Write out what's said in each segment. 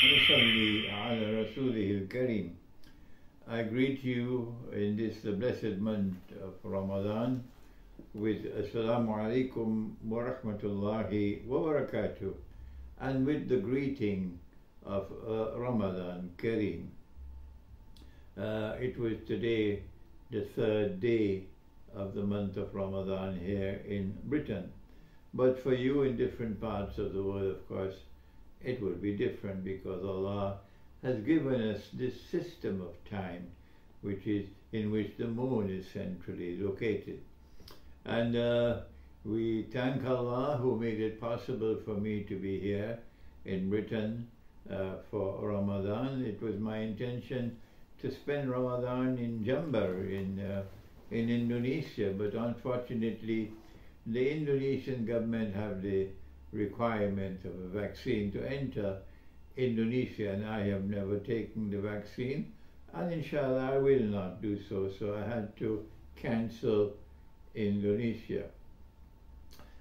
نصلي على رسوله الكريم. I greet you in this the blessed month of Ramadan with Assalamu alaikum wa rahmatullahi wa barakatuh, and with the greeting of Ramadan Kareem. It was today the third day of the month of Ramadan here in Britain, but for you in different parts of the world, of course, it will be different, because Allah has given us this system of time in which the moon is centrally located. And we thank Allah who made it possible for me to be here in Britain for Ramadan. It was my intention to spend Ramadan in Jember in Indonesia, but unfortunately the Indonesian government have the requirement of a vaccine to enter Indonesia, and I have never taken the vaccine, and inshallah I will not do so, so I had to cancel Indonesia.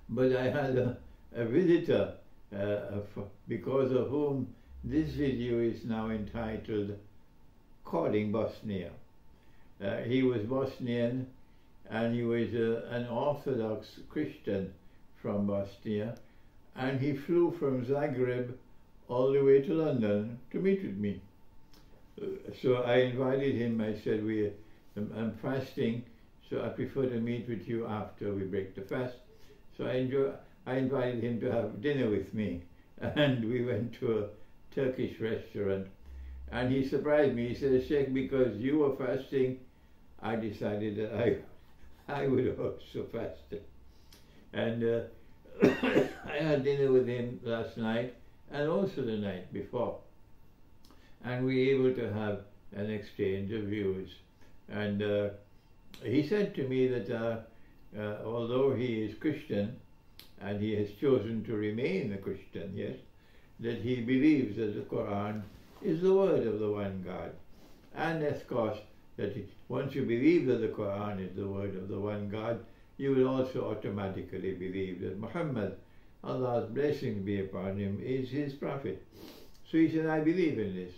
But I had a visitor because of whom this video is now entitled Calling Bosnia. He was Bosnian, and he was an Orthodox Christian from Bosnia, and he flew from Zagreb all the way to London to meet with me. So I invited him. I said, I'm fasting, so I prefer to meet with you after we break the fast. So I invited him to have dinner with me, and we went to a Turkish restaurant, and he surprised me. He said, Sheikh, because you were fasting, I decided that I would also fast. And I had dinner with him last night and also the night before, and we were able to have an exchange of views. And he said to me that although he is Christian and he has chosen to remain a Christian, yes, that he believes that the Quran is the word of the one God, and of course that once you believe that the Quran is the word of the one God, you will also automatically believe that Muhammad, Allah's blessings be upon him, is his prophet. So he said, I believe in this,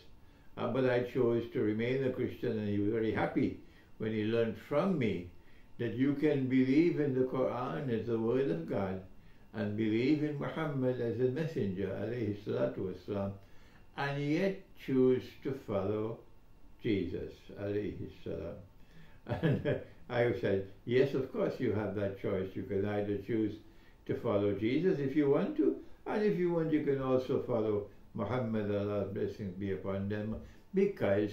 but I chose to remain a Christian, and he was very happy when he learned from me that you can believe in the Quran as the word of God and believe in Muhammad as a messenger, alayhi salatu wasalam, and yet choose to follow Jesus, alayhi salam. And I said, yes, of course you have that choice. You can either choose to follow Jesus if you want to, and if you want, you can also follow Muhammad, Allah's blessings be upon them, because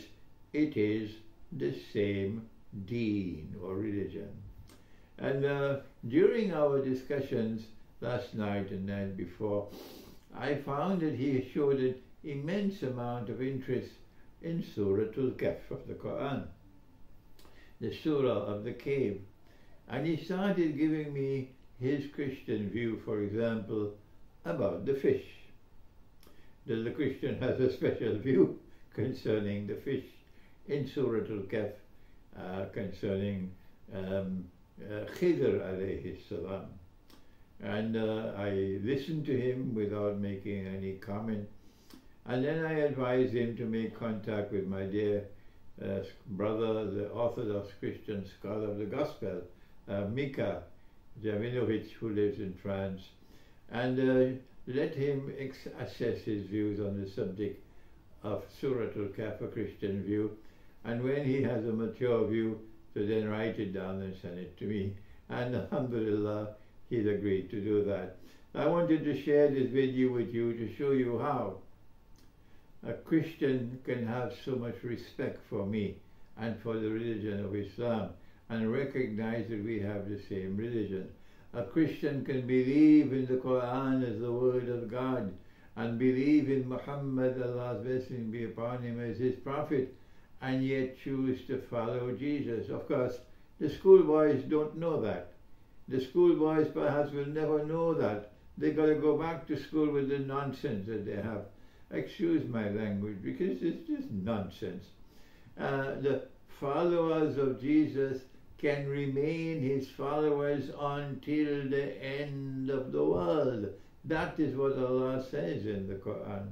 it is the same deen or religion. And during our discussions last night and night before, I found that he showed an immense amount of interest in Surah Al-Kahf of the Quran, the surah of the cave. And he started giving me his Christian view, for example, about the fish. That the Christian has a special view concerning the fish in Surah Al-Kahf, concerning Khidr alayhi salam. And I listened to him without making any comment. And then I advised him to make contact with my dear brother, the Orthodox Christian scholar of the Gospel, Mika Jaminovich, who lives in France, and let him assess his views on the subject of Surah Al-Kahf, a Christian view, and when he has a mature view, to then write it down and send it to me. And alhamdulillah, he's agreed to do that. I wanted to share this video with you to show you how a Christian can have so much respect for me and for the religion of Islam, and recognize that we have the same religion. A Christian can believe in the Quran as the word of God, and believe in Muhammad, Allah's blessing be upon him, as his prophet, and yet choose to follow Jesus. Of course, the schoolboys don't know that. The schoolboys perhaps will never know that. They got to go back to school with the nonsense that they have. Excuse my language, because it's just nonsense. The followers of Jesus can remain his followers until the end of the world. That is what Allah says in the Quran.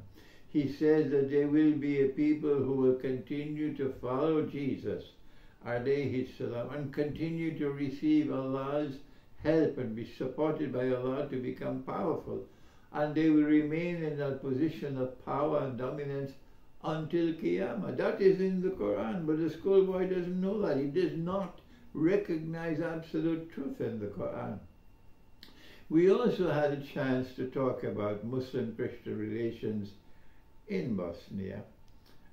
he says that there will be a people who will continue to follow Jesus, alayhi salam, and continue to receive Allah's help and be supported by Allah to become powerful. And they will remain in that position of power and dominance until Qiyamah. That is in the Quran, but the schoolboy doesn't know that. He does not recognize absolute truth in the Quran. We also had a chance to talk about Muslim-Christian relations in Bosnia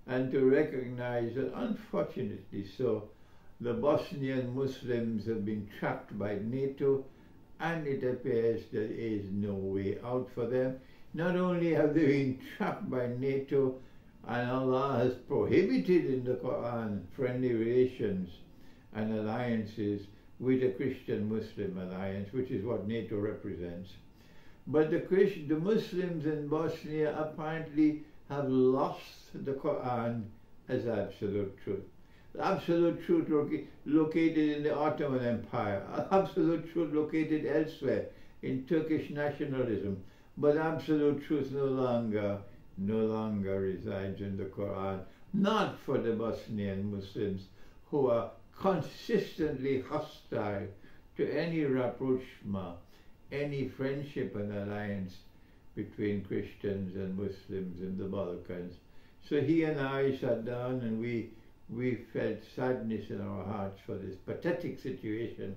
and to recognize that, unfortunately so, the Bosnian Muslims have been trapped by NATO, and it appears there is no way out for them. Not only have they been trapped by NATO, and Allah has prohibited in the Quran friendly relations and alliances with a Christian-Muslim alliance, which is what NATO represents. But the Muslims in Bosnia apparently have lost the Quran as absolute truth. The absolute truth located in the Ottoman Empire, absolute truth located elsewhere in Turkish nationalism, but absolute truth no longer resides in the Quran, not for the Bosnian Muslims, who are consistently hostile to any rapprochement, any friendship and alliance between Christians and Muslims in the Balkans. So he and I sat down and we felt sadness in our hearts for this pathetic situation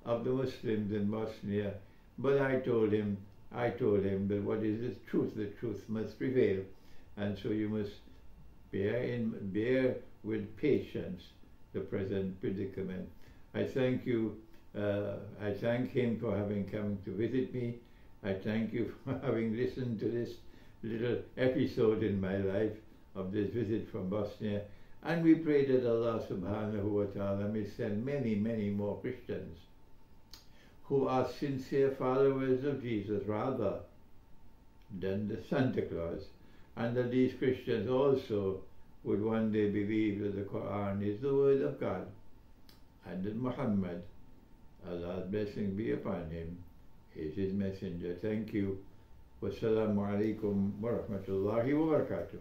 of the Muslims in Bosnia. But I told him that what is the truth must prevail, and so you must bear with patience the present predicament. I thank you. I thank him for having come to visit me. I thank you for having listened to this little episode in my life of this visit from Bosnia. And we pray that Allah subhanahu wa ta'ala may send many, many more Christians who are sincere followers of Jesus rather than the Santa Claus, and that these Christians also would one day believe that the Quran is the word of God, and that Muhammad, Allah's blessing be upon him, is his messenger. Thank you. Wassalamu alaikum wa rahmatullahi wa barakatuh.